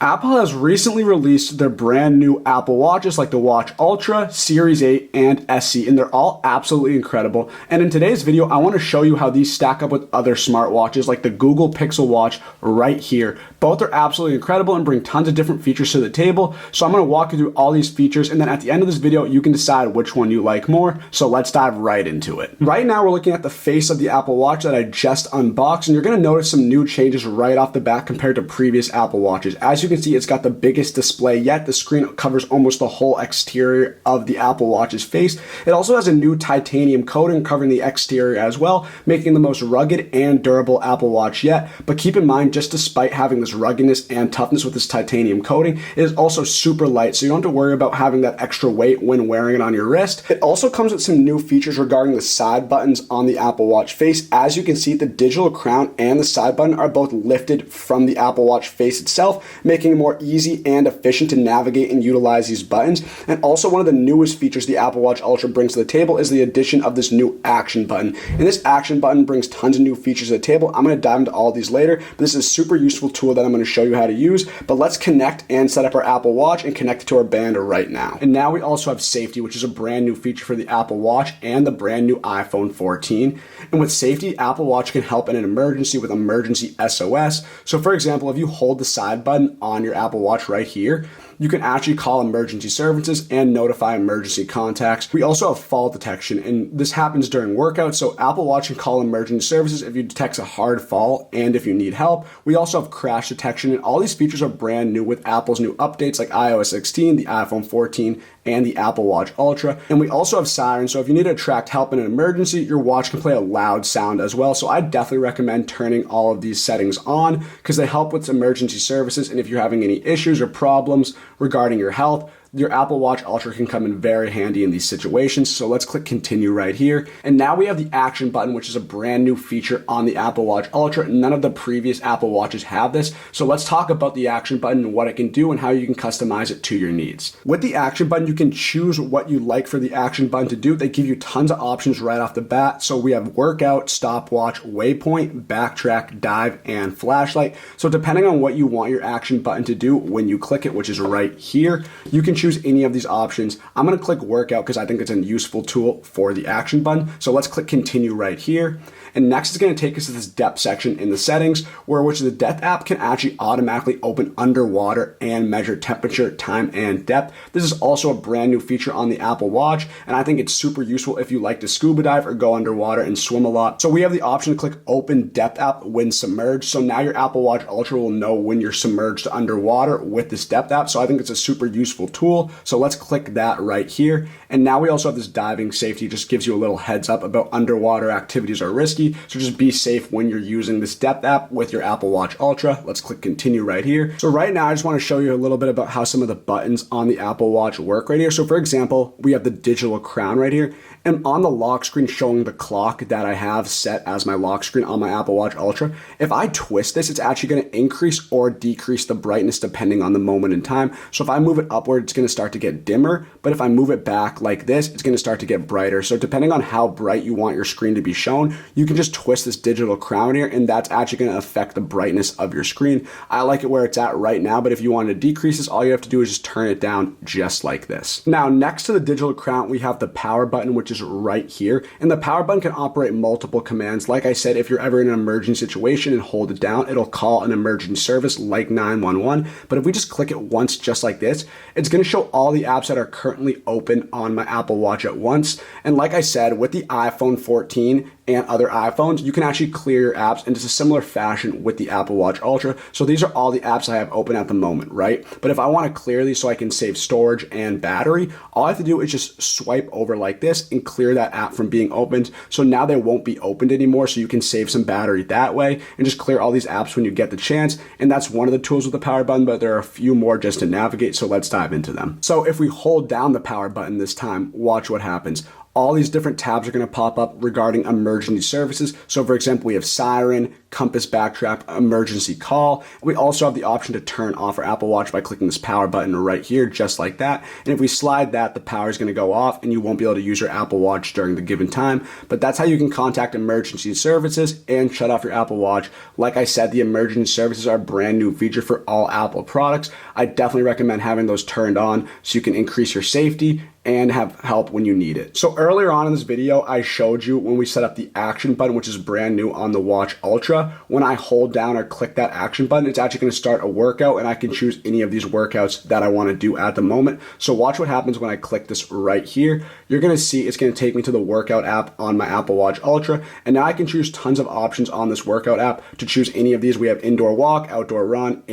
Apple has recently released their brand new Apple Watches like the Watch Ultra, Series 8, and SE, and they're all absolutely incredible. And in today's video, I want to show you how these stack up with other smartwatches like the Google Pixel Watch right here. Both are absolutely incredible and bring tons of different features to the table. So I'm going to walk you through all these features, and then at the end of this video, you can decide which one you like more. So let's dive right into it. Right now, we're looking at the face of the Apple Watch that I just unboxed, and you're going to notice some new changes right off the bat compared to previous Apple Watches. As you can see, it's got the biggest display yet. The screen covers almost the whole exterior of the Apple Watch's face. It also has a new titanium coating covering the exterior as well, making the most rugged and durable Apple Watch yet. But keep in mind, just despite having this ruggedness and toughness with this titanium coating, it is also super light, so you don't have to worry about having that extra weight when wearing it on your wrist. It also comes with some new features regarding the side buttons on the Apple Watch face. As you can see, the digital crown and the side button are both lifted from the Apple Watch face itself, making it more easy and efficient to navigate and utilize these buttons. And also, one of the newest features the Apple Watch Ultra brings to the table is the addition of this new action button. And this action button brings tons of new features to the table. I'm going to dive into all of these later, but this is a super useful tool that I'm going to show you how to use. But let's connect and set up our Apple Watch and connect it to our band right now. And now we also have safety, which is a brand new feature for the Apple Watch and the brand new iPhone 14. And with safety, Apple Watch can help in an emergency with emergency SOS. So for example, if you hold the side button on your Apple Watch right here, you can actually call emergency services and notify emergency contacts. We also have fall detection, and this happens during workouts, so Apple Watch can call emergency services if you detect a hard fall and if you need help. We also have crash detection, and all these features are brand new with Apple's new updates like iOS 16, the iPhone 14, and the Apple Watch Ultra. And we also have sirens, so if you need to attract help in an emergency, your watch can play a loud sound as well. So I definitely recommend turning all of these settings on because they help with emergency services, and if you're having any issues or problems regarding your health, your Apple Watch Ultra can come in very handy in these situations. So let's click continue right here. And now we have the action button, which is a brand new feature on the Apple Watch Ultra. None of the previous Apple Watches have this. So let's talk about the action button and what it can do and how you can customize it to your needs. With the action button, you can choose what you like for the action button to do. They give you tons of options right off the bat. So we have workout, stopwatch, waypoint, backtrack, dive, and flashlight. So depending on what you want your action button to do when you click it, which is right here, you can choose any of these options. I'm going to click workout because I think it's a useful tool for the action button. So let's click continue right here. And next is going to take us to this depth section in the settings, which the depth app can actually automatically open underwater and measure temperature, time, and depth. This is also a brand new feature on the Apple Watch, and I think it's super useful if you like to scuba dive or go underwater and swim a lot. So we have the option to click open depth app when submerged. So now your Apple Watch Ultra will know when you're submerged underwater with this depth app. So I think it's a super useful tool. So let's click that right here. And now we also have this diving safety, just gives you a little heads up about underwater activities are risky. So just be safe when you're using this depth app with your Apple Watch Ultra. Let's click continue right here. So right now, I just want to show you a little bit about how some of the buttons on the Apple Watch work right here. So for example, we have the digital crown right here. And on the lock screen showing the clock that I have set as my lock screen on my Apple Watch Ultra, if I twist this, it's actually going to increase or decrease the brightness depending on the moment in time. So if I move it upward, it's going to start to get dimmer. But if I move it back like this, it's going to start to get brighter. So depending on how bright you want your screen to be shown, you can just twist this digital crown here, and that's actually going to affect the brightness of your screen. I like it where it's at right now, but if you want to decrease this, all you have to do is just turn it down just like this. Now, next to the digital crown, we have the power button, which is right here. And the power button can operate multiple commands. Like I said, if you're ever in an emergency situation and hold it down, it'll call an emergency service like 911. But if we just click it once, just like this, it's going to show all the apps that are currently open on my Apple Watch at once. And like I said, with the iPhone 14 and other iPhones, you can actually clear your apps in just a similar fashion with the Apple Watch Ultra. So these are all the apps I have open at the moment, right? But if I want to clear these so I can save storage and battery, all I have to do is just swipe over like this and clear that app from being opened. So now they won't be opened anymore, so you can save some battery that way and just clear all these apps when you get the chance. And that's one of the tools with the power button, but there are a few more just to navigate, so let's dive into them. So if we hold down the power button this time, watch what happens. all these different tabs are going to pop up regarding emergency services. So for example, we have siren, compass backtrack, emergency call. We also have the option to turn off our Apple Watch by clicking this power button right here, just like that. And if we slide that, the power is going to go off and you won't be able to use your Apple Watch during the given time. But that's how you can contact emergency services and shut off your Apple Watch. Like I said, the emergency services are a brand new feature for all Apple products. I definitely recommend having those turned on so you can increase your safety and have help when you need it. So earlier on in this video, I showed you when we set up the action button, which is brand new on the Watch Ultra. When I hold down or click that action button, it's actually gonna start a workout and I can choose any of these workouts that I wanna do at the moment. So watch what happens when I click this right here. You're gonna see it's gonna take me to the workout app on my Apple Watch Ultra. And now I can choose tons of options on this workout app to choose any of these. We have indoor walk, outdoor run,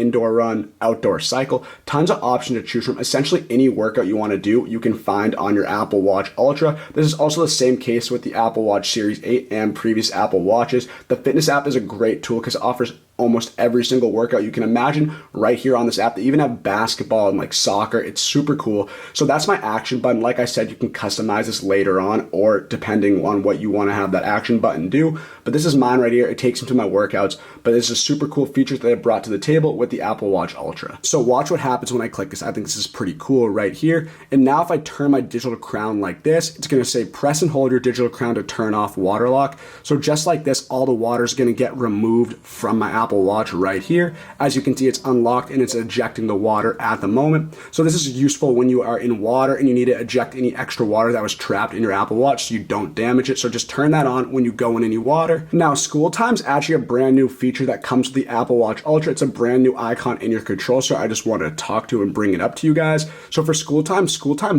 outdoor cycle, tons of options to choose from. Essentially any workout you wanna do, you can find on your Apple Watch Ultra. This is also the same case with the Apple Watch Series 8 and previous Apple Watches. The fitness app is a great tool because it offers almost every single workout you can imagine right here on this app. They even have basketball and like soccer. It's super cool. So that's my action button. Like I said, you can customize this later on or depending on what you want to have that action button do. But this is mine right here. It takes me to my workouts, but this is a super cool feature that I brought to the table with the Apple Watch Ultra. So watch what happens when I click this. I think this is pretty cool right here. And now if I turn my digital crown like this, it's going to say press and hold your digital crown to turn off water lock. So just like this, all the water is going to get removed from my Apple Watch right here. As you can see, it's unlocked and it's ejecting the water at the moment. So this is useful when you are in water and you need to eject any extra water that was trapped in your Apple Watch so you don't damage it. So just turn that on when you go in any water. Now, school time's actually a brand new feature that comes with the Apple Watch Ultra. It's a brand new icon in your control, so I just wanted to talk to and bring it up to you guys. So for school time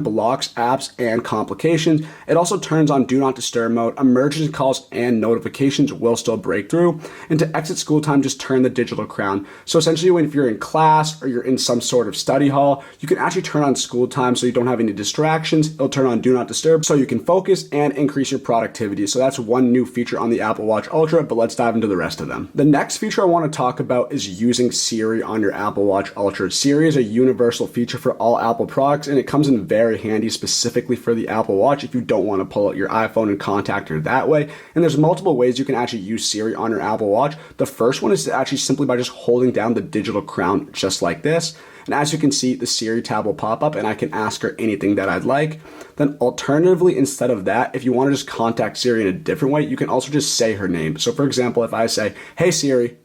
blocks apps and complications. It also turns on do not disturb mode. Emergency calls and notifications will still break through. And to exit school time, just turn the digital crown. So essentially, if you're in class or you're in some sort of study hall, you can actually turn on school time so you don't have any distractions. It'll turn on do not disturb so you can focus and increase your productivity. So that's one new feature on the Apple Watch Ultra, but let's dive into the rest of them. The next feature I want to talk about is using Siri on your Apple Watch Ultra. Siri is a universal feature for all Apple products, and it comes in very handy specifically for the Apple Watch if you don't want to pull out your iPhone and contact her that way. And there's multiple ways you can actually use Siri on your Apple Watch. The first one is actually simply by just holding down the digital crown just like this. And as you can see, the Siri tab will pop up and I can ask her anything that I'd like. Then alternatively, instead of that, if you want to just contact Siri in a different way, you can also just say her name. So for example, if I say, "Hey Siri,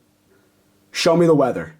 show me the weather."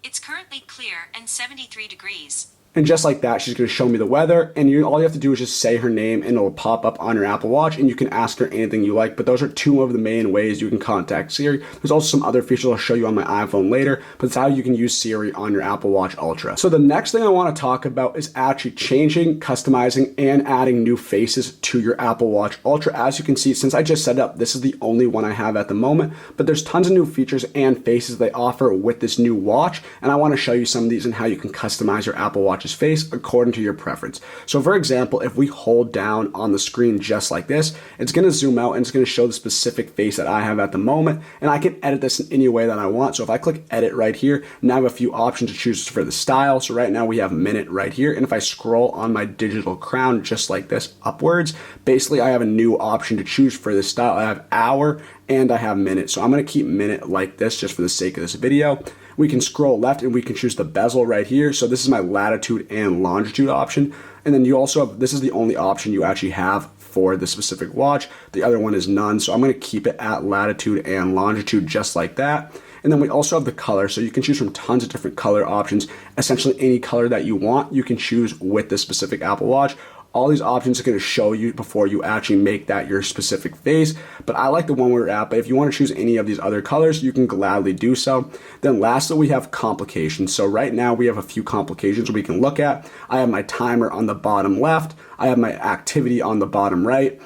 It's currently clear and 73 degrees. And just like that, she's going to show me the weather. And all you have to do is just say her name and it'll pop up on your Apple Watch and you can ask her anything you like. But those are two of the main ways you can contact Siri. There's also some other features I'll show you on my iPhone later, but it's how you can use Siri on your Apple Watch Ultra. So the next thing I want to talk about is actually changing, customizing, and adding new faces to your Apple Watch Ultra. As you can see, since I just set it up, this is the only one I have at the moment, but there's tons of new features and faces they offer with this new watch. And I want to show you some of these and how you can customize your Apple Watch face according to your preference. So for example, if we hold down on the screen just like this, it's going to zoom out and it's going to show the specific face that I have at the moment, and I can edit this in any way that I want. So if I click edit right here, now I have a few options to choose for the style. So right now we have minute right here, and if I scroll on my digital crown just like this upwards, basically I have a new option to choose for the style. I have hour and I have minute. So I'm going to keep minute like this just for the sake of this video. We can scroll left and we can choose the bezel right here. So this is my latitude and longitude option. And then you also have, this is the only option you actually have for the specific watch. The other one is none. So I'm going to keep it at latitude and longitude just like that. And then we also have the color. So you can choose from tons of different color options. Essentially any color that you want, you can choose with this specific Apple Watch. All these options are going to show you before you actually make that your specific face, but I like the one we're at. But if you want to choose any of these other colors, you can gladly do so. Then lastly, we have complications. So right now we have a few complications we can look at. I have my timer on the bottom left. I have my activity on the bottom right.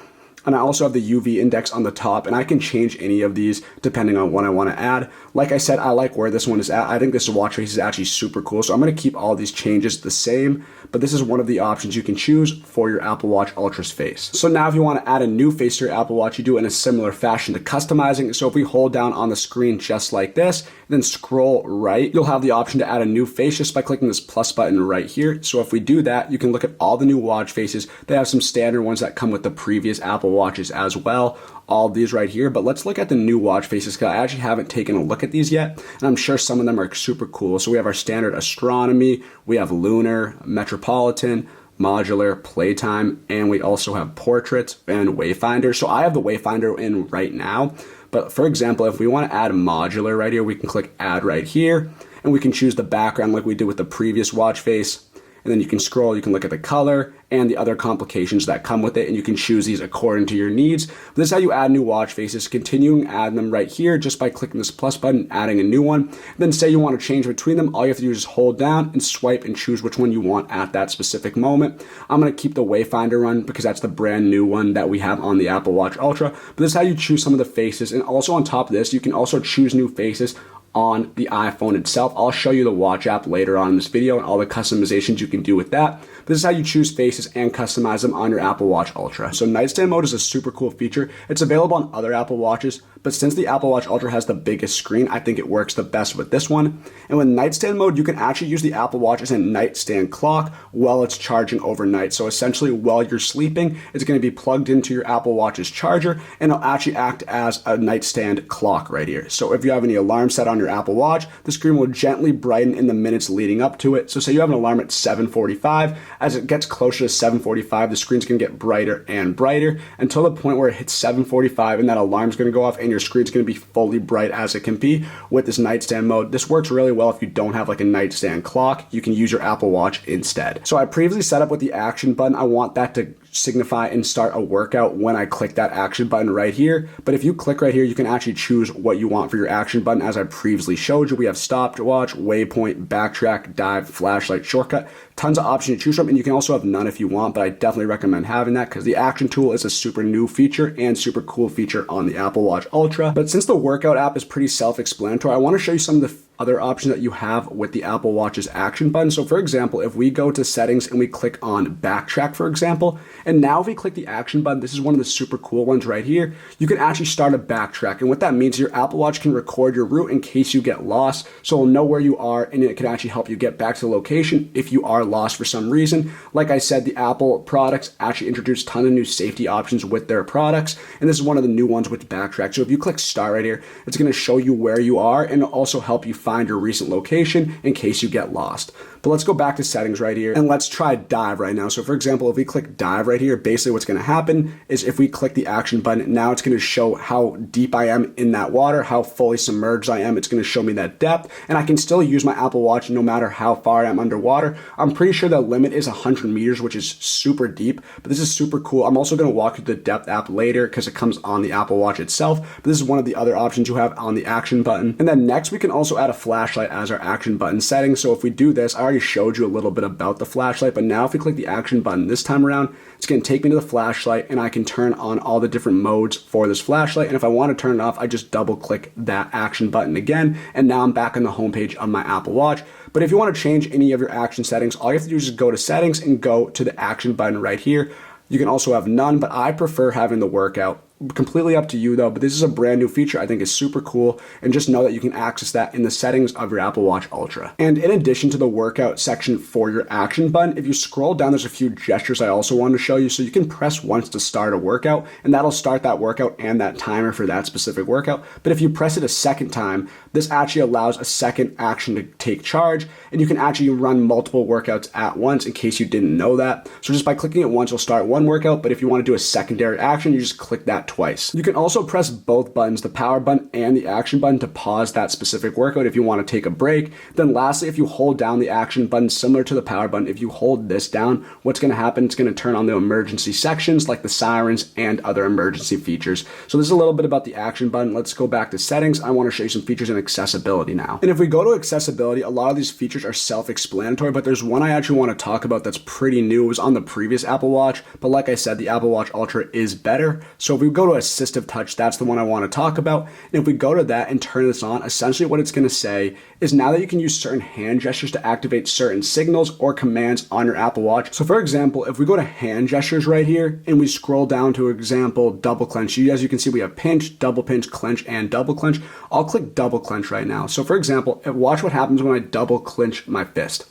And I also have the UV index on the top, and I can change any of these depending on what I want to add. Like I said, I like where this one is at. I think this watch face is actually super cool. So I'm going to keep all these changes the same, but this is one of the options you can choose for your Apple Watch Ultra's face. So now if you want to add a new face to your Apple Watch, you do it in a similar fashion to customizing. So if we hold down on the screen just like this, then scroll right, you'll have the option to add a new face just by clicking this plus button right here. So if we do that, you can look at all the new watch faces. They have some standard ones that come with the previous Apple Watches as well. All of these right here, but let's look at the new watch faces because I actually haven't taken a look at these yet, and I'm sure some of them are super cool. So we have our standard astronomy, we have lunar, metropolitan, modular, playtime, and we also have portrait and wayfinder. So I have the wayfinder in right now, but for example, if we want to add modular right here, we can click add right here, and we can choose the background like we did with the previous watch face. And then you can scroll, you can look at the color and the other complications that come with it, and you can choose these according to your needs. But this is how you add new watch faces, continuing add them right here just by clicking this plus button, adding a new one. Then say you want to change between them, all you have to do is just hold down and swipe and choose which one you want at that specific moment. I'm going to keep the Wayfinder one because that's the brand new one that we have on the Apple Watch Ultra. But this is how you choose some of the faces, and also on top of this, you can also choose new faces on the iPhone itself. I'll show you the watch app later on in this video and all the customizations you can do with that. This is how you choose faces and customize them on your Apple Watch Ultra. So nightstand mode is a super cool feature. It's available on other Apple Watches, but since the Apple Watch Ultra has the biggest screen, I think it works the best with this one. And with nightstand mode, you can actually use the Apple Watch as a nightstand clock while it's charging overnight. So essentially while you're sleeping, it's going to be plugged into your Apple Watch's charger, and it'll actually act as a nightstand clock right here. So if you have any alarm set on your Apple Watch, the screen will gently brighten in the minutes leading up to it. So say you have an alarm at 7:45, as it gets closer to 7:45, the screen's gonna get brighter and brighter until the point where it hits 7:45 and that alarm's gonna go off and your screen's gonna be fully bright as it can be with this nightstand mode. This works really well if you don't have like a nightstand clock. You can use your Apple Watch instead. So I previously set up with the action button. I want that to signify and start a workout when I click that action button right here. But if you click right here, you can actually choose what you want for your action button. As I previously showed you, we have stopwatch, waypoint, backtrack, dive, flashlight, shortcut, tons of options to choose from. And you can also have none if you want, but I definitely recommend having that because the action tool is a super new feature and super cool feature on the Apple Watch Ultra. But since the workout app is pretty self-explanatory, I want to show you some of the other options that you have with the Apple Watch's action button. So for example, if we go to settings and we click on backtrack, for example, and now if we click the action button, this is one of the super cool ones right here, you can actually start a backtrack. And what that means, your Apple Watch can record your route in case you get lost. So it'll know where you are and it can actually help you get back to the location if you are lost for some reason. Like I said, the Apple products actually introduced a ton of new safety options with their products. And this is one of the new ones with backtrack. So if you click start right here, it's going to show you where you are and it'll also help you find your recent location in case you get lost. But let's go back to settings right here and let's try dive right now. So for example, if we click dive right here, basically what's going to happen is if we click the action button, now it's going to show how deep I am in that water, how fully submerged I am. It's going to show me that depth, and I can still use my Apple Watch no matter how far I am underwater. I'm pretty sure the limit is 100 meters, which is super deep, but this is super cool. I'm also going to walk through the depth app later because it comes on the Apple Watch itself, but this is one of the other options you have on the action button. And then next we can also add a flashlight as our action button setting. So if we do this, I already showed you a little bit about the flashlight, but now if we click the action button this time around, it's going to take me to the flashlight and I can turn on all the different modes for this flashlight. And if I want to turn it off, I just double click that action button again. And now I'm back on the homepage of my Apple Watch. But if you want to change any of your action settings, all you have to do is just go to settings and go to the action button right here. You can also have none, but I prefer having the workout. Completely up to you though, but this is a brand new feature I think is super cool, and just know that you can access that in the settings of your Apple Watch Ultra. And in addition to the workout section for your action button, if you scroll down, there's a few gestures I also wanted to show you. So you can press once to start a workout, and that'll start that workout and that timer for that specific workout. But if you press it a second time, this actually allows a second action to take charge, and you can actually run multiple workouts at once in case you didn't know that. So just by clicking it once, you'll start one workout, but if you want to do a secondary action, you just click that that twice. You can also press both buttons, the power button and the action button, to pause that specific workout if you want to take a break. Then lastly, if you hold down the action button, similar to the power button, if you hold this down, what's going to happen, it's going to turn on the emergency sections like the sirens and other emergency features. So this is a little bit about the action button. Let's go back to settings. I want to show you some features in accessibility now. And if we go to accessibility, a lot of these features are self-explanatory, but there's one I actually want to talk about that's pretty new. It was on the previous Apple Watch, but like I said, the Apple Watch Ultra is better. So if we go to assistive touch, that's the one I want to talk about. And if we go to that and turn this on, essentially what it's going to say is now that you can use certain hand gestures to activate certain signals or commands on your Apple Watch. So for example, if we go to hand gestures right here and we scroll down to example double clench, as you can see we have pinch, double pinch, clench, and double clench. I'll click double clench right now. So for example, watch what happens when I double clench my fist.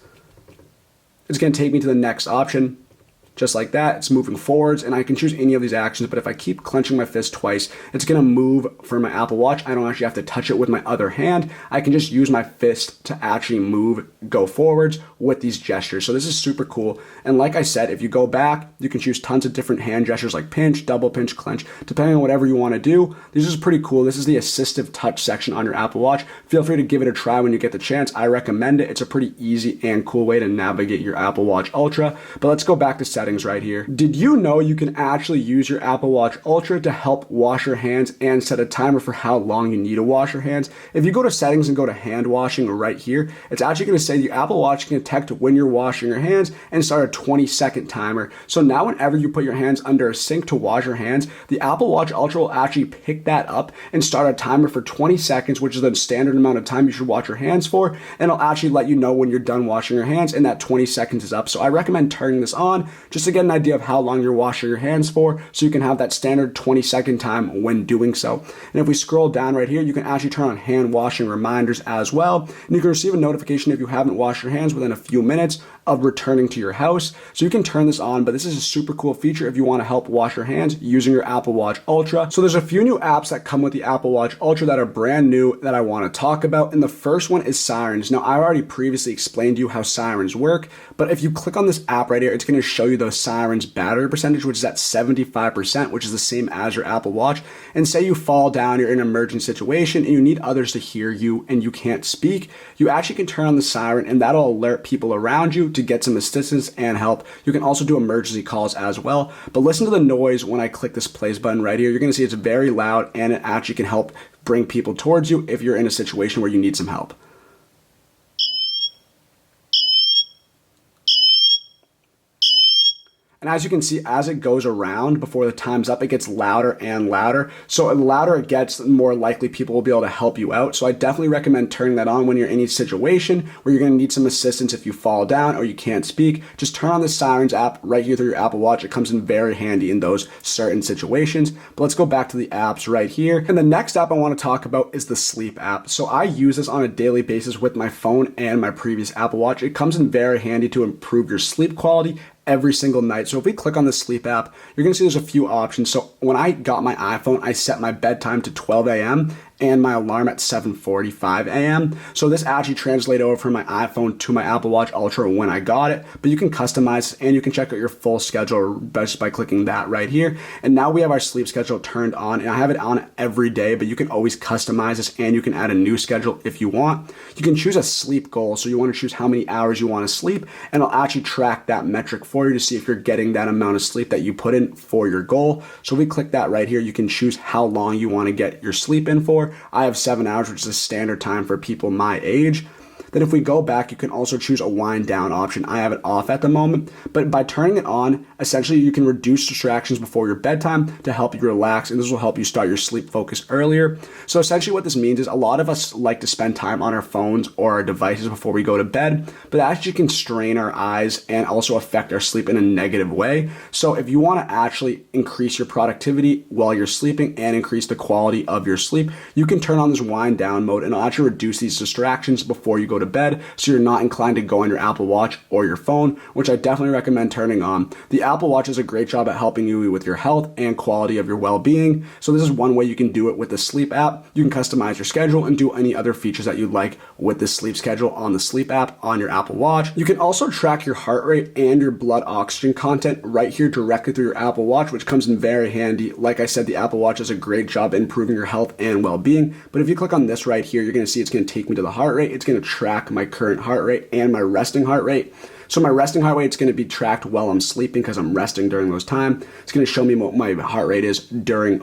It's going to take me to the next option. Just like that, it's moving forwards, and I can choose any of these actions, but if I keep clenching my fist twice, it's gonna move for my Apple Watch. I don't actually have to touch it with my other hand. I can just use my fist to actually move, go forwards with these gestures. So this is super cool. And like I said, if you go back, you can choose tons of different hand gestures like pinch, double pinch, clench, depending on whatever you wanna do. This is pretty cool. This is the assistive touch section on your Apple Watch. Feel free to give it a try when you get the chance. I recommend it. It's a pretty easy and cool way to navigate your Apple Watch Ultra. But let's go back to settings right here. Did you know you can actually use your Apple Watch Ultra to help wash your hands and set a timer for how long you need to wash your hands? If you go to settings and go to hand washing right here, it's actually going to say the Apple Watch can detect when you're washing your hands and start a 20-second timer. So now whenever you put your hands under a sink to wash your hands, the Apple Watch Ultra will actually pick that up and start a timer for 20 seconds, which is the standard amount of time you should wash your hands for, and it'll actually let you know when you're done washing your hands and that 20 seconds is up. So I recommend turning this on just to get an idea of how long you're washing your hands for, so you can have that standard 20-second time when doing so. And if we scroll down right here, you can actually turn on hand washing reminders as well, and you can receive a notification if you haven't washed your hands within a few minutes of returning to your house. So you can turn this on, but this is a super cool feature if you want to help wash your hands using your Apple Watch Ultra. So there's a few new apps that come with the Apple Watch Ultra that are brand new that I want to talk about, and the first one is Sirens. Now, I already previously explained to you how Sirens work, but if you click on this app right here, it's going to show you the Sirens battery percentage, which is at 75%, which is the same as your Apple Watch. And say you fall down, you're in an emergency situation, and you need others to hear you and you can't speak, you actually can turn on the siren, and that'll alert people around you to get some assistance and help. You can also do emergency calls as well. But listen to the noise when I click this plays button right here. You're going to see it's very loud, and it actually can help bring people towards you if you're in a situation where you need some help. And as you can see, as it goes around before the time's up, it gets louder and louder. So the louder it gets, the more likely people will be able to help you out. So I definitely recommend turning that on when you're in a situation where you're going to need some assistance if you fall down or you can't speak. Just turn on the Sirens app right here through your Apple Watch. It comes in very handy in those certain situations. But let's go back to the apps right here. And the next app I want to talk about is the Sleep app. So I use this on a daily basis with my phone and my previous Apple Watch. It comes in very handy to improve your sleep quality every single night. So if we click on the Sleep app, you're gonna see there's a few options. So when I got my iPhone, I set my bedtime to 12 a.m. and my alarm at 7:45 a.m. So this actually translated over from my iPhone to my Apple Watch Ultra when I got it, but you can customize and you can check out your full schedule just by clicking that right here. And now we have our sleep schedule turned on, and I have it on every day, but you can always customize this and you can add a new schedule if you want. You can choose a sleep goal. So you want to choose how many hours you want to sleep, and it'll actually track that metric for you to see if you're getting that amount of sleep that you put in for your goal. So if we click that right here, you can choose how long you want to get your sleep in for. I have 7 hours, which is a standard time for people my age. Then if we go back, you can also choose a wind down option. I have it off at the moment, but by turning it on, essentially you can reduce distractions before your bedtime to help you relax, and this will help you start your sleep focus earlier. So essentially what this means is a lot of us like to spend time on our phones or our devices before we go to bed, but that actually can strain our eyes and also affect our sleep in a negative way. So if you want to actually increase your productivity while you're sleeping and increase the quality of your sleep, you can turn on this wind down mode, and it'll actually reduce these distractions before you go to to bed, so you're not inclined to go on your Apple Watch or your phone, which I definitely recommend turning on. The Apple Watch does a great job at helping you with your health and quality of your well-being. So this is one way you can do it with the Sleep app. You can customize your schedule and do any other features that you'd like with the Sleep schedule on the Sleep app on your Apple Watch. You can also track your heart rate and your blood oxygen content right here directly through your Apple Watch, which comes in very handy. Like I said, the Apple Watch does a great job improving your health and well-being. But if you click on this right here, you're going to see it's going to take me to the heart rate. It's going to track my current heart rate and my resting heart rate. So my resting heart rate is going to be tracked while I'm sleeping because I'm resting during those times. It's going to show me what my heart rate is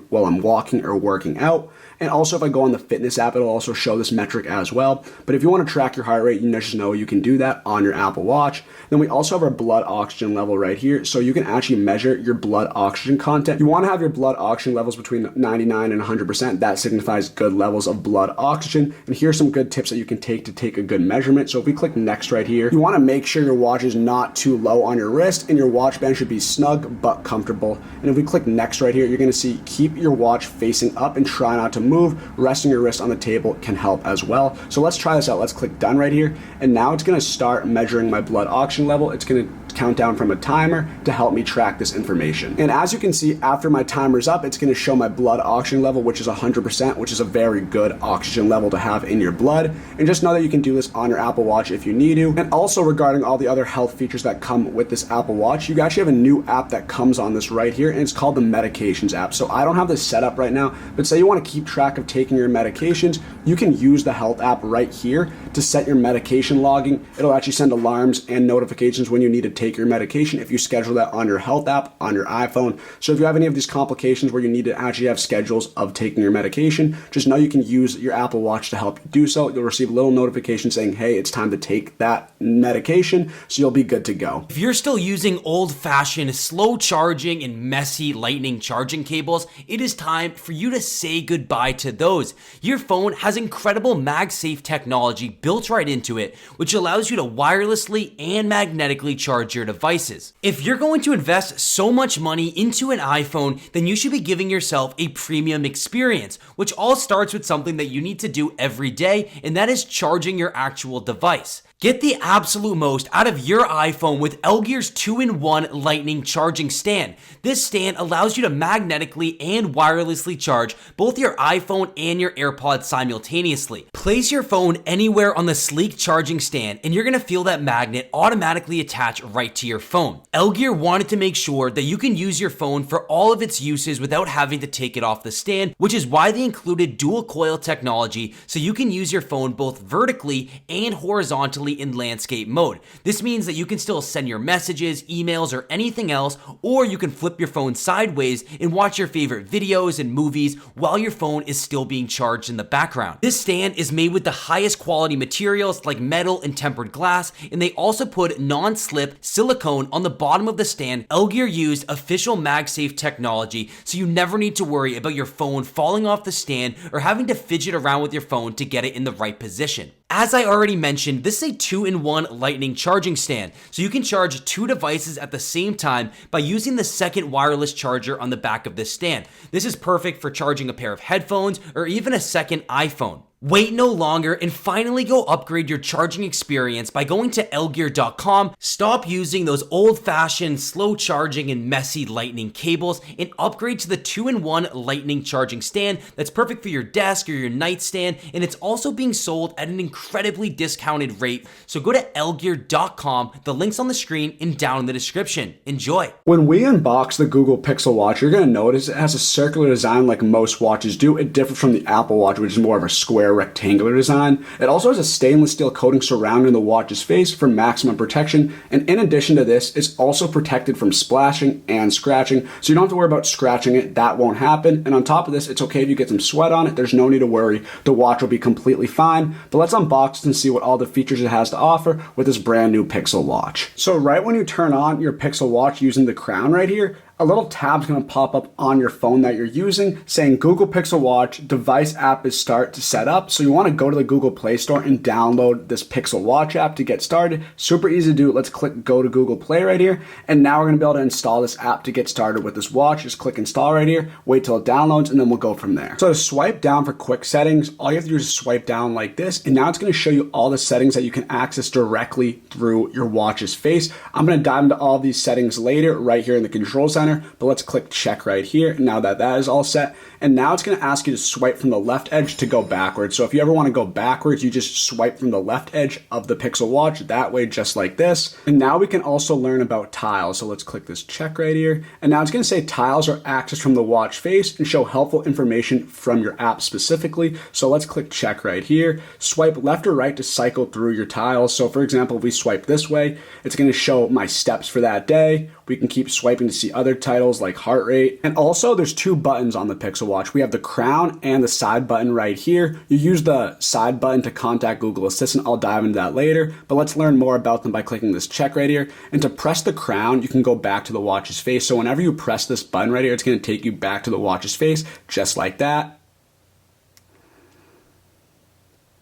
while I'm walking or working out. And also if I go on the fitness app, it'll also show this metric as well. But if you want to track your heart rate, you just know you can do that on your Apple Watch. Then we also have our blood oxygen level right here. So you can actually measure your blood oxygen content. You want to have your blood oxygen levels between 99 and 100%. That signifies good levels of blood oxygen. And here's some good tips that you can take a good measurement. So if we click next right here, you want to make sure your watch is not too low on your wrist and your watch band should be snug but comfortable. And if we click next right here, you're going to see keep your watch facing up and try not to move. Resting your wrist on the table can help as well. So let's try this out. Let's click done right here. And now it's going to start measuring my blood oxygen level. It's going to count down from a timer to help me track this information. And as you can see, after my timer's up, it's going to show my blood oxygen level, which is 100%, which is a very good oxygen level to have in your blood. And just know that you can do this on your Apple Watch if you need to. And also regarding all the other health features that come with this Apple Watch, you actually have a new app that comes on this right here, and it's called the Medications app. So I don't have this set up right now, but say you want to keep track of taking your medications, you can use the Health app right here to set your medication logging. It'll actually send alarms and notifications when you need to take your medication if you schedule that on your Health app on your iPhone. So if you have any of these complications where you need to actually have schedules of taking your medication, just know you can use your Apple Watch to help you do so. You'll receive a little notification saying, hey, it's time to take that medication, so you'll be good to go. If you're still using old-fashioned, slow charging and messy lightning charging cables, it is time for you to say goodbye to those. Your phone has incredible MagSafe technology built right into it, which allows you to wirelessly and magnetically charge your devices. If you're going to invest so much money into an iPhone, then you should be giving yourself a premium experience, which all starts with something that you need to do every day, and that is charging your actual device. Get the absolute most out of your iPhone with Elgear's 2-in-1 lightning charging stand. This stand allows you to magnetically and wirelessly charge both your iPhone and your AirPods simultaneously. Place your phone anywhere on the sleek charging stand and you're going to feel that magnet automatically attach right to your phone. Elgear wanted to make sure that you can use your phone for all of its uses without having to take it off the stand, which is why they included dual coil technology so you can use your phone both vertically and horizontally in landscape mode. This means that you can still send your messages, emails, or anything else, or you can flip your phone sideways and watch your favorite videos and movies while your phone is still being charged in the background. This stand is made with the highest quality materials like metal and tempered glass, and they also put non-slip silicone on the bottom of the stand. Elgear used official MagSafe technology, so you never need to worry about your phone falling off the stand or having to fidget around with your phone to get it in the right position. As I already mentioned, this is a 2-in-1 lightning charging stand, so you can charge two devices at the same time by using the second wireless charger on the back of this stand. This is perfect for charging a pair of headphones or even a second iPhone. Wait no longer and finally go upgrade your charging experience by going to Elgear.com. Stop using those old-fashioned, slow charging and messy lightning cables and upgrade to the 2-in-1 lightning charging stand that's perfect for your desk or your nightstand, and it's also being sold at an incredibly discounted rate. So go to Elgear.com. The link's on the screen and down in the description. Enjoy. When we unbox the Google Pixel Watch, you're going to notice it has a circular design like most watches do. It differs from the Apple Watch, which is more of a square rectangular design. It also has a stainless steel coating surrounding the watch's face for maximum protection, and in addition to this, it's also protected from splashing and scratching, so you don't have to worry about scratching it. That won't happen. And on top of this, it's okay if you get some sweat on it. There's no need to worry. The watch will be completely fine. But let's unbox it and see what all the features it has to offer with this brand new Pixel Watch. So right when you turn on your Pixel Watch using the crown right here, a little tab's going to pop up on your phone that you're using saying Google Pixel Watch device app is start to set up. So you want to go to the Google Play Store and download this Pixel Watch app to get started. Super easy to do. Let's click go to Google Play right here. And now we're going to be able to install this app to get started with this watch. Just click install right here, wait till it downloads, and then we'll go from there. So to swipe down for quick settings, all you have to do is swipe down like this. And now it's going to show you all the settings that you can access directly through your watch's face. I'm going to dive into all these settings later right here in the control center. But let's click check right here. Now that is all set. And now it's going to ask you to swipe from the left edge to go backwards. So if you ever want to go backwards, you just swipe from the left edge of the Pixel Watch that way, just like this. And now we can also learn about tiles. So let's click this check right here. And now it's going to say tiles are accessed from the watch face and show helpful information from your app specifically. So let's click check right here. Swipe left or right to cycle through your tiles. So for example, if we swipe this way, it's going to show my steps for that day. We can keep swiping to see other titles like heart rate. And also there's two buttons on the Pixel Watch. We have the crown and the side button right here. You use the side button to contact Google Assistant. I'll dive into that later, but let's learn more about them by clicking this check right here. And to press the crown, you can go back to the watch's face. So whenever you press this button right here, it's going to take you back to the watch's face, just like that.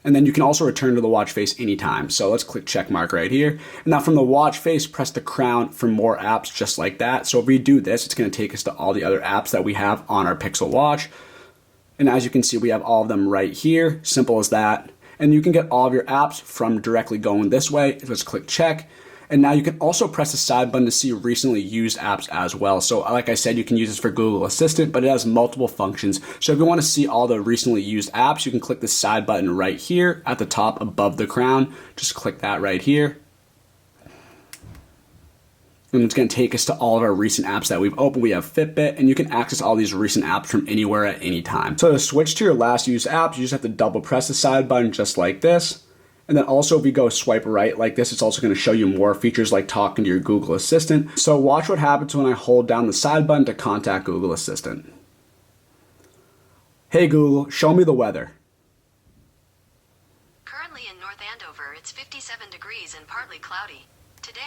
And then you can also return to the watch face anytime. So let's click check mark right here. And now from the watch face, press the crown for more apps just like that. So if we do this, it's going to take us to all the other apps that we have on our Pixel Watch. And as you can see, we have all of them right here. Simple as that. And you can get all of your apps from directly going this way. Let's click check. And now you can also press the side button to see recently used apps as well. So like I said, you can use this for Google Assistant, but it has multiple functions. So if you want to see all the recently used apps, you can click the side button right here at the top above the crown. Just click that right here. And it's going to take us to all of our recent apps that we've opened. We have Fitbit, and you can access all these recent apps from anywhere at any time. So to switch to your last used apps, you just have to double press the side button just like this. And then also if we go swipe right like this, it's also going to show you more features like talking to your Google Assistant. So watch what happens when I hold down the side button to contact Google Assistant. Hey Google, show me the weather. Currently in North Andover, it's 57 degrees and partly cloudy. Today.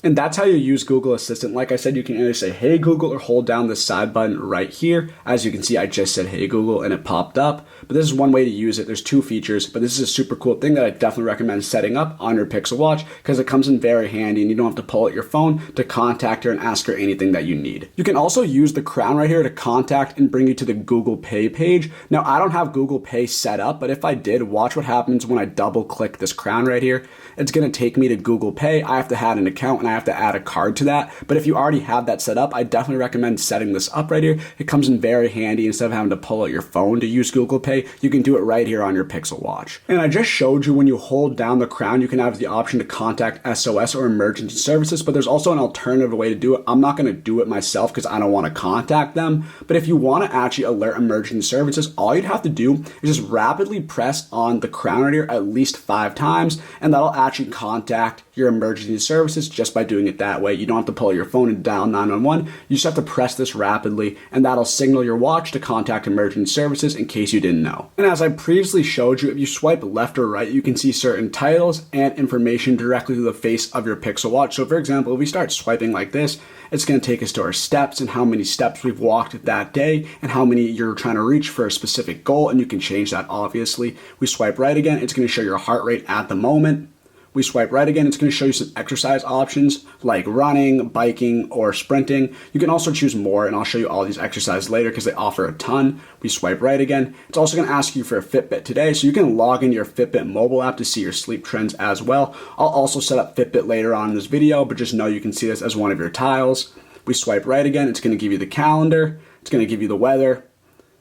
And that's how you use Google Assistant. Like I said, you can either say, hey Google, or hold down the side button right here. As you can see, I just said, hey Google, and it popped up. But this is one way to use it. There's two features, but this is a super cool thing that I definitely recommend setting up on your Pixel Watch because it comes in very handy and you don't have to pull out your phone to contact her and ask her anything that you need. You can also use the crown right here to contact and bring you to the Google Pay page. Now, I don't have Google Pay set up, but if I did, watch what happens when I double click this crown right here. It's going to take me to Google Pay. I have to add an account and I have to add a card to that. But if you already have that set up, I definitely recommend setting this up right here. It comes in very handy. Instead of having to pull out your phone to use Google Pay, you can do it right here on your Pixel Watch. And I just showed you when you hold down the crown, you can have the option to contact SOS or emergency services, but there's also an alternative way to do it. I'm not going to do it myself because I don't want to contact them. But if you want to actually alert emergency services, all you'd have to do is just rapidly press on the crown right here at least 5 times, and that'll actually contact your emergency services just by doing it that way. You don't have to pull out your phone and dial 911. You just have to press this rapidly, and that'll signal your watch to contact emergency services in case you didn't know. And as I previously showed you, if you swipe left or right, you can see certain titles and information directly to the face of your Pixel Watch. So for example, if we start swiping like this, it's going to take us to our steps and how many steps we've walked that day and how many you're trying to reach for a specific goal, and you can change that obviously. We swipe right again, it's going to show your heart rate at the moment. We swipe right again, it's going to show you some exercise options like running, biking, or sprinting. You can also choose more, and I'll show you all these exercises later because they offer a ton. We swipe right again. It's also going to ask you for a Fitbit today, so you can log into your Fitbit mobile app to see your sleep trends as well. I'll also set up Fitbit later on in this video, but just know you can see this as one of your tiles. We swipe right again, it's going to give you the calendar, it's going to give you the weather,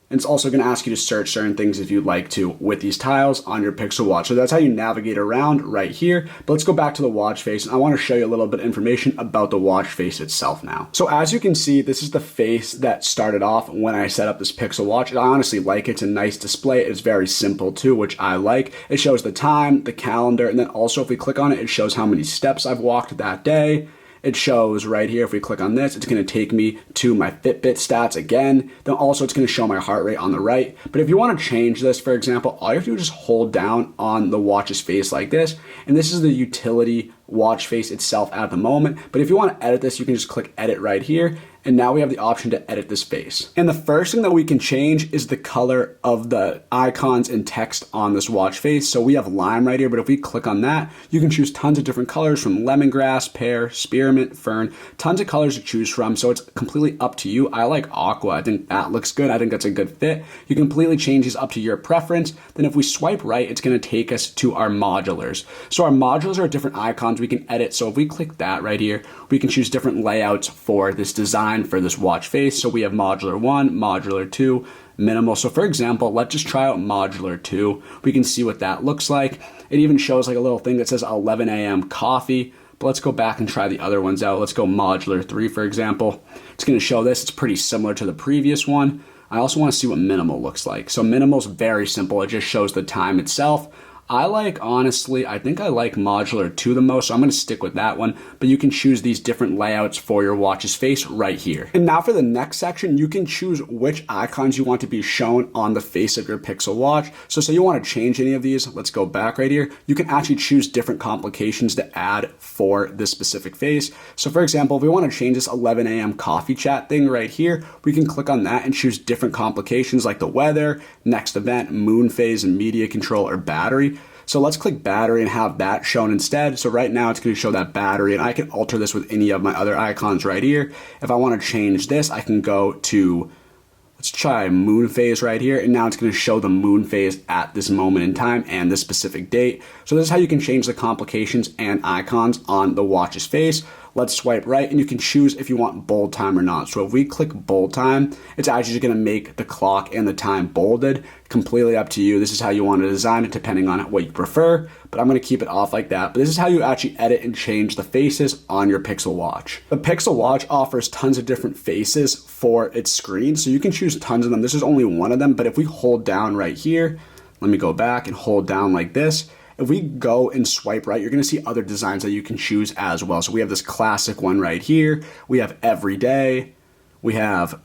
and it's also going to ask you to search certain things if you'd like to with these tiles on your Pixel Watch. So that's how you navigate around right here. But let's go back to the watch face, and I want to show you a little bit of information about the watch face itself now. So as you can see, this is the face that started off when I set up this Pixel Watch. I honestly like it. It's a nice display. It's very simple too, which I like. It shows the time, the calendar, and then also if we click on it, it shows how many steps I've walked that day. It shows right here, if we click on this, it's going to take me to my Fitbit stats again. Then also it's going to show my heart rate on the right. But if you want to change this, for example, all you have to do is just hold down on the watch's face like this. And this is the utility watch face itself at the moment. But if you want to edit this, you can just click edit right here. And now we have the option to edit this face. And the first thing that we can change is the color of the icons and text on this watch face. So we have lime right here, but if we click on that, you can choose tons of different colors from lemongrass, pear, spearmint, fern, tons of colors to choose from. So it's completely up to you. I like aqua. I think that looks good. I think that's a good fit. You completely change these up to your preference. Then if we swipe right, it's going to take us to our modulars. So our modulars are different icons we can edit. So if we click that right here, we can choose different layouts for this design for this watch face. So we have modular 1, modular 2, minimal. So for example, let's just try out modular 2. We can see what that looks like. It even shows like a little thing that says 11 a.m. coffee. But let's go back and try the other ones out. Let's go modular 3, for example. It's going to show this. It's pretty similar to the previous one. I also want to see what minimal looks like. So minimal is very simple. It just shows the time itself. Honestly, I think I like modular 2 the most, so I'm going to stick with that one. But you can choose these different layouts for your watch's face right here. And now for the next section, you can choose which icons you want to be shown on the face of your Pixel Watch. So say you want to change any of these, let's go back right here. You can actually choose different complications to add for this specific face. So for example, if we want to change this 11 a.m. coffee chat thing right here, we can click on that and choose different complications like the weather, next event, moon phase, and media control or battery. So let's click battery and have that shown instead. So right now it's going to show that battery, and I can alter this with any of my other icons right here. If I want to change this, I can go to, let's try moon phase right here, and now it's going to show the moon phase at this moment in time and this specific date. So this is how you can change the complications and icons on the watch's face. Let's swipe right, and you can choose if you want bold time or not. So if we click bold time, it's actually going to make the clock and the time bolded. Completely up to you. This is how you want to design it depending on what you prefer, but I'm going to keep it off like that. But this is how you actually edit and change the faces on your Pixel Watch. The Pixel Watch offers tons of different faces for its screen, so you can choose tons of them. This is only one of them, but if we hold down right here, let me go back and hold down like this. If we go and swipe right, you're going to see other designs that you can choose as well. So we have this classic one right here. We have everyday. We have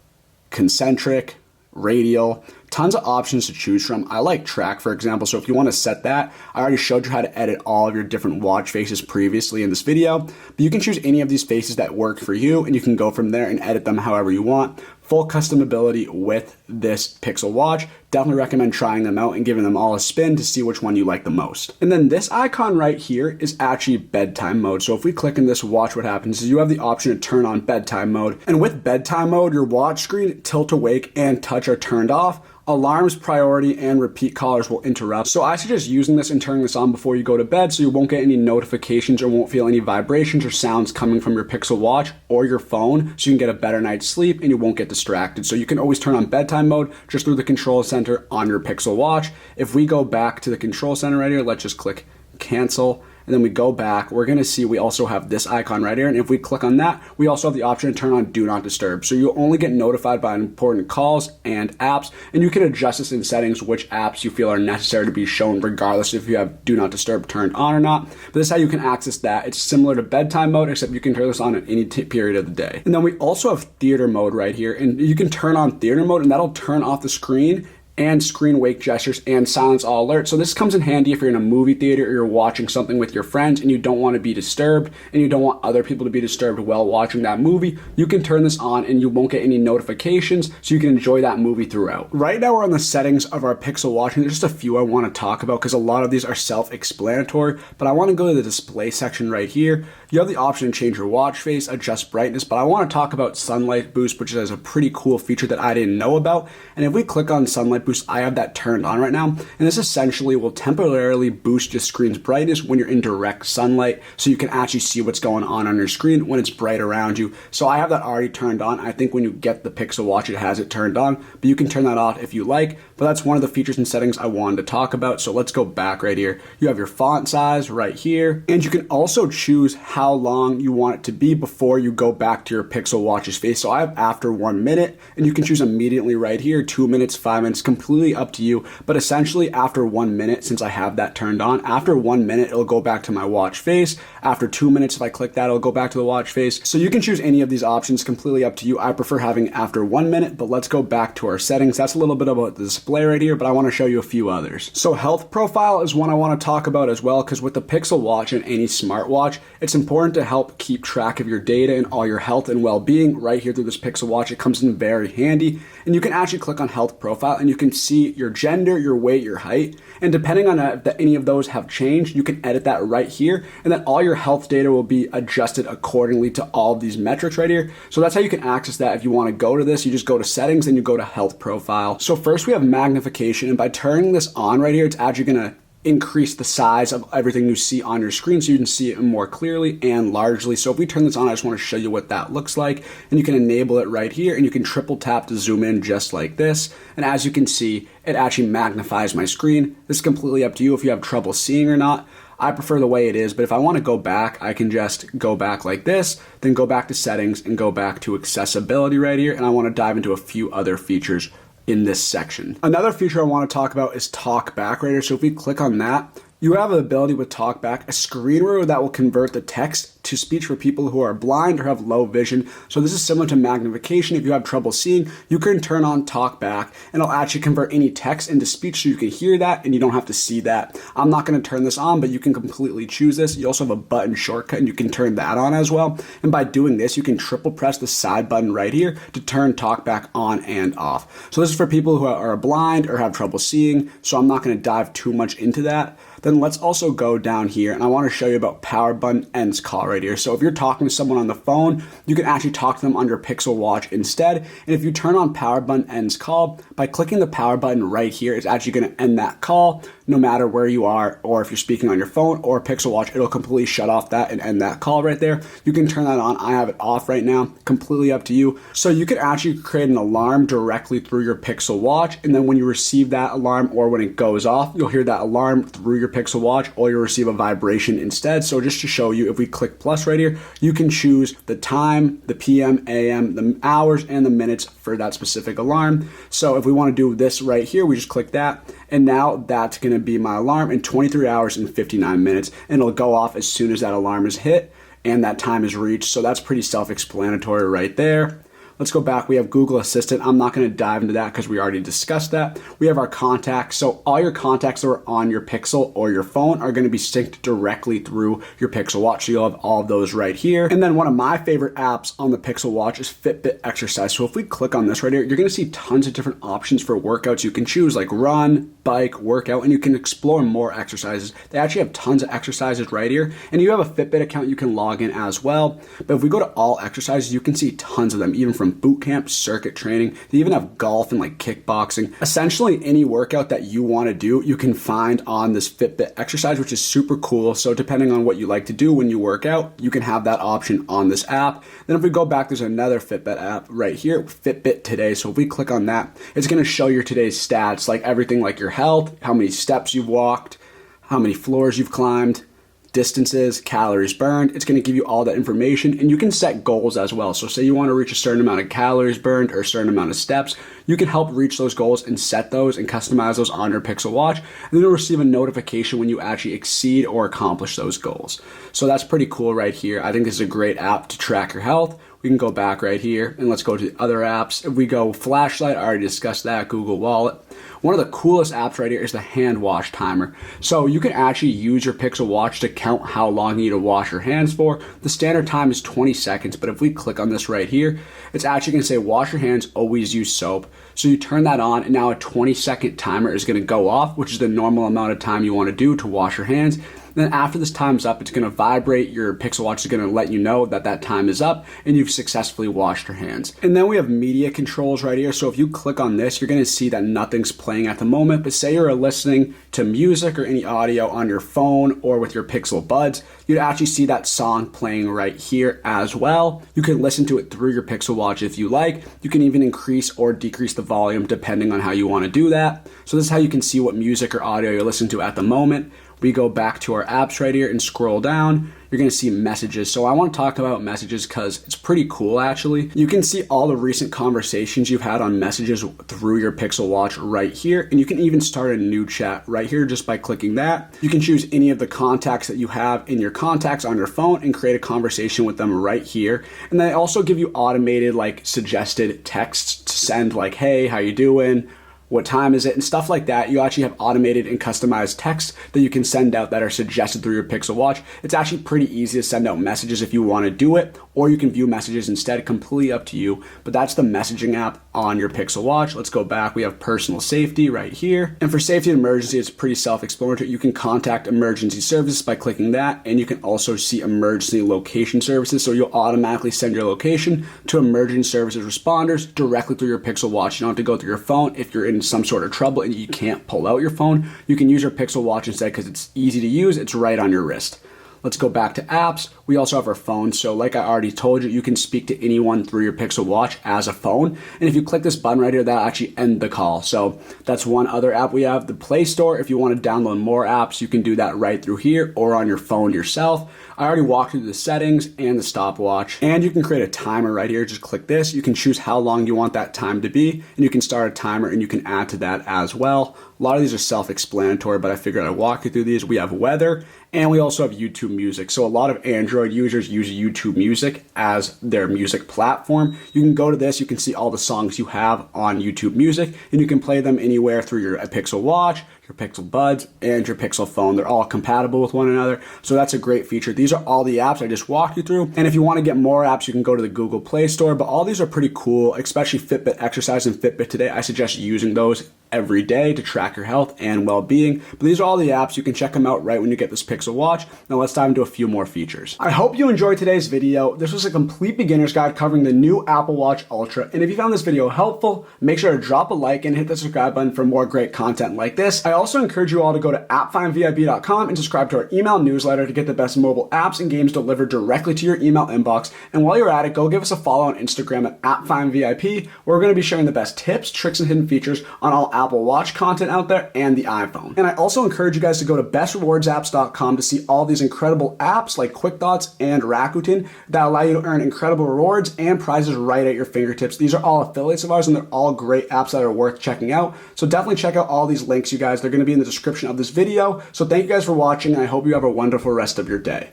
concentric, radial, tons of options to choose from. I like track, for example. So if you want to set that, I already showed you how to edit all of your different watch faces previously in this video, but you can choose any of these faces that work for you, and you can go from there and edit them however you want. Full customability with this Pixel Watch. Definitely recommend trying them out and giving them all a spin to see which one you like the most. And then this icon right here is actually bedtime mode. So if we click in this watch, what happens is you have the option to turn on bedtime mode. And with bedtime mode, your watch screen, tilt awake, and touch are turned off. Alarms, priority, and repeat callers will interrupt. So I suggest using this and turning this on before you go to bed so you won't get any notifications or won't feel any vibrations or sounds coming from your Pixel Watch or your phone, so you can get a better night's sleep and you won't get distracted. So you can always turn on bedtime mode just through the control center on your Pixel Watch. If we go back to the control center right here, let's just click cancel. And then we go back, we're going to see we also have this icon right here. And if we click on that, we also have the option to turn on Do Not Disturb. So you'll only get notified by important calls and apps. And you can adjust this in settings, which apps you feel are necessary to be shown, regardless if you have Do Not Disturb turned on or not. But this is how you can access that. It's similar to bedtime mode, except you can turn this on at any period of the day. And then we also have theater mode right here. And you can turn on theater mode, and that'll turn off the screen and screen wake gestures and silence all alerts. So this comes in handy if you're in a movie theater or you're watching something with your friends and you don't want to be disturbed and you don't want other people to be disturbed while watching that movie. You can turn this on and you won't get any notifications, so you can enjoy that movie throughout. Right now we're on the settings of our Pixel Watch, and there's just a few I want to talk about because a lot of these are self-explanatory, but I want to go to the display section right here. You have the option to change your watch face, adjust brightness, but I want to talk about sunlight boost, which is a pretty cool feature that I didn't know about. And if we click on sunlight boost, I have that turned on right now, and this essentially will temporarily boost your screen's brightness when you're in direct sunlight, so you can actually see what's going on your screen when it's bright around you. So I have that already turned on. I think when you get the Pixel Watch, it has it turned on, but you can turn that off if you like. But that's one of the features and settings I wanted to talk about. So let's go back right here. You have your font size right here, and you can also choose how long you want it to be before you go back to your Pixel Watch's face. So I have after 1 minute, and you can choose immediately right here, 2 minutes, 5 minutes, completely up to you. But essentially after 1 minute, since I have that turned on, after 1 minute, it'll go back to my watch face. After 2 minutes, if I click that, it'll go back to the watch face. So you can choose any of these options, completely up to you. I prefer having after 1 minute, but let's go back to our settings. That's a little bit about the display right here, but I want to show you a few others. So health profile is one I want to talk about as well, because with the Pixel Watch and any smartwatch, it's important to help keep track of your data and all your health and well-being right here through this Pixel Watch. It comes in very handy, and you can actually click on health profile and you can see your gender, your weight, your height, and depending on if any of those have changed, you can edit that right here, and then all your health data will be adjusted accordingly to all of these metrics right here. So that's how you can access that. If you want to go to this, you just go to settings and you go to health profile. So first we have magnification, and by turning this on right here, it's actually going to increase the size of everything you see on your screen so you can see it more clearly and largely. So if we turn this on, I just want to show you what that looks like, and you can enable it right here, and you can triple tap to zoom in just like this. And as you can see, it actually magnifies my screen. This is completely up to you if you have trouble seeing or not. I prefer the way it is, but if I want to go back, I can just go back like this, then go back to settings and go back to accessibility right here. And I want to dive into a few other features in this section. Another feature I want to talk about is talk back right here. So if we click on that, you have the ability with talkback, a screen reader that will convert the text to speech for people who are blind or have low vision. So this is similar to magnification. If you have trouble seeing, you can turn on talkback and it'll actually convert any text into speech so you can hear that and you don't have to see that. I'm not going to turn this on, but you can completely choose this. You also have a button shortcut and you can turn that on as well. And by doing this, you can triple press the side button right here to turn talkback on and off. So this is for people who are blind or have trouble seeing. So I'm not going to dive too much into that. Then let's also go down here, and I want to show you about power button ends call right here. So if you're talking to someone on the phone, you can actually talk to them on your Pixel Watch instead. And if you turn on power button ends call, by clicking the power button right here, it's actually going to end that call no matter where you are, or if you're speaking on your phone or Pixel Watch, it'll completely shut off that and end that call right there. You can turn that on. I have it off right now, completely up to you. So you can actually create an alarm directly through your Pixel Watch, and then when you receive that alarm or when it goes off, you'll hear that alarm through your Pixel Watch, or you'll receive a vibration instead. So just to show you, if we click plus right here, you can choose the time, the PM, AM, the hours, and the minutes for that specific alarm. So if we want to do this right here, we just click that, and now that's going to be my alarm in 23 hours and 59 minutes, and it'll go off as soon as that alarm is hit and that time is reached. So that's pretty self-explanatory right there. Let's go back. We have Google Assistant. I'm not going to dive into that because we already discussed that. We have our contacts. So all your contacts that are on your Pixel or your phone are going to be synced directly through your Pixel Watch. So you'll have all of those right here. And then one of my favorite apps on the Pixel Watch is Fitbit Exercise. So if we click on this right here, you're going to see tons of different options for workouts you can choose, like run, bike, workout, and you can explore more exercises. They actually have tons of exercises right here. And you have a Fitbit account you can log in as well. But if we go to all exercises, you can see tons of them, even from boot camp, circuit training. They even have golf and like kickboxing. Essentially any workout that you want to do, you can find on this Fitbit Exercise, which is super cool. So depending on what you like to do when you work out, you can have that option on this app. Then if we go back, there's another Fitbit app right here, Fitbit Today. So if we click on that, it's going to show your today's stats, like everything like your health, how many steps you've walked, how many floors you've climbed, distances, calories burned. It's going to give you all that information, and you can set goals as well. So say you want to reach a certain amount of calories burned or a certain amount of steps, you can help reach those goals and set those and customize those on your Pixel Watch, and then you'll receive a notification when you actually exceed or accomplish those goals. So that's pretty cool right here. I think this is a great app to track your health. We can go back right here and let's go to the other apps. If we go flashlight, I already discussed that, Google Wallet. One of the coolest apps right here is the hand wash timer. So you can actually use your Pixel Watch to count how long you need to wash your hands for. The standard time is 20 seconds, but if we click on this right here, it's actually going to say wash your hands, always use soap. So you turn that on, and now a 20-second timer is going to go off, which is the normal amount of time you want to do to wash your hands. Then after this time's up, it's going to vibrate. Your Pixel Watch is going to let you know that that time is up and you've successfully washed your hands. And then we have media controls right here. So if you click on this, you're going to see that nothing's playing at the moment. But say you're listening to music or any audio on your phone or with your Pixel Buds, you'd actually see that song playing right here as well. You can listen to it through your Pixel Watch if you like. You can even increase or decrease the volume depending on how you want to do that. So this is how you can see what music or audio you're listening to at the moment. We go back to our apps right here and scroll down. You're going to see messages. So I want to talk about messages because it's pretty cool actually. You can see all the recent conversations you've had on messages through your Pixel Watch right here. And you can even start a new chat right here just by clicking that. You can choose any of the contacts that you have in your contacts on your phone and create a conversation with them right here. And they also give you automated like suggested texts to send, like, hey, how you doing? what time is it, and stuff like that. You actually have automated and customized text that you can send out that are suggested through your Pixel Watch. It's actually pretty easy to send out messages if you want to do it, or you can view messages instead, completely up to you. But that's the messaging app on your Pixel Watch. Let's go back. We have personal safety right here. And for safety and emergency, it's pretty self-explanatory. You can contact emergency services by clicking that, and you can also see emergency location services. So you'll automatically send your location to emergency services responders directly through your Pixel Watch. You don't have to go through your phone. If you're in some sort of trouble and you can't pull out your phone, you can use your Pixel Watch instead because it's easy to use. It's right on your wrist. Let's go back to apps. We also have our phone. So like I already told you, you can speak to anyone through your Pixel Watch as a phone. And if you click this button right here, that'll actually end the call. So that's one other app we have. The Play Store, if you want to download more apps, you can do that right through here or on your phone yourself. I already walked through the settings and the stopwatch. And you can create a timer right here. Just click this. You can choose how long you want that time to be. And you can start a timer and you can add to that as well. A lot of these are self-explanatory, but I figured I'd walk you through these. We have weather, and we also have YouTube Music. So a lot of Android users use YouTube Music as their music platform. You can go to this, you can see all the songs you have on YouTube Music, and you can play them anywhere through your Pixel Watch, your Pixel Buds, and your Pixel phone. They're all compatible with one another, so that's a great feature. These are all the apps I just walked you through, and if you want to get more apps, you can go to the Google Play Store, but all these are pretty cool, especially Fitbit Exercise and Fitbit Today. I suggest using those every day to track your health and well-being. But these are all the apps. You can check them out right when you get this Pixel Watch. Now let's dive into a few more features. I hope you enjoyed today's video. This was a complete beginner's guide covering the new Apple Watch Ultra. And if you found this video helpful, make sure to drop a like and hit the subscribe button for more great content like this. I also encourage you all to go to appfindvip.com and subscribe to our email newsletter to get the best mobile apps and games delivered directly to your email inbox. And while you're at it, go give us a follow on Instagram at appfindvip, where we're going to be sharing the best tips, tricks, and hidden features on all Apple Watch content out there and the iPhone. And I also encourage you guys to go to bestrewardsapps.com to see all these incredible apps like QuickThoughts and Rakuten that allow you to earn incredible rewards and prizes right at your fingertips. These are all affiliates of ours, and they're all great apps that are worth checking out. So definitely check out all these links, you guys. They're going to be in the description of this video. So thank you guys for watching, and I hope you have a wonderful rest of your day.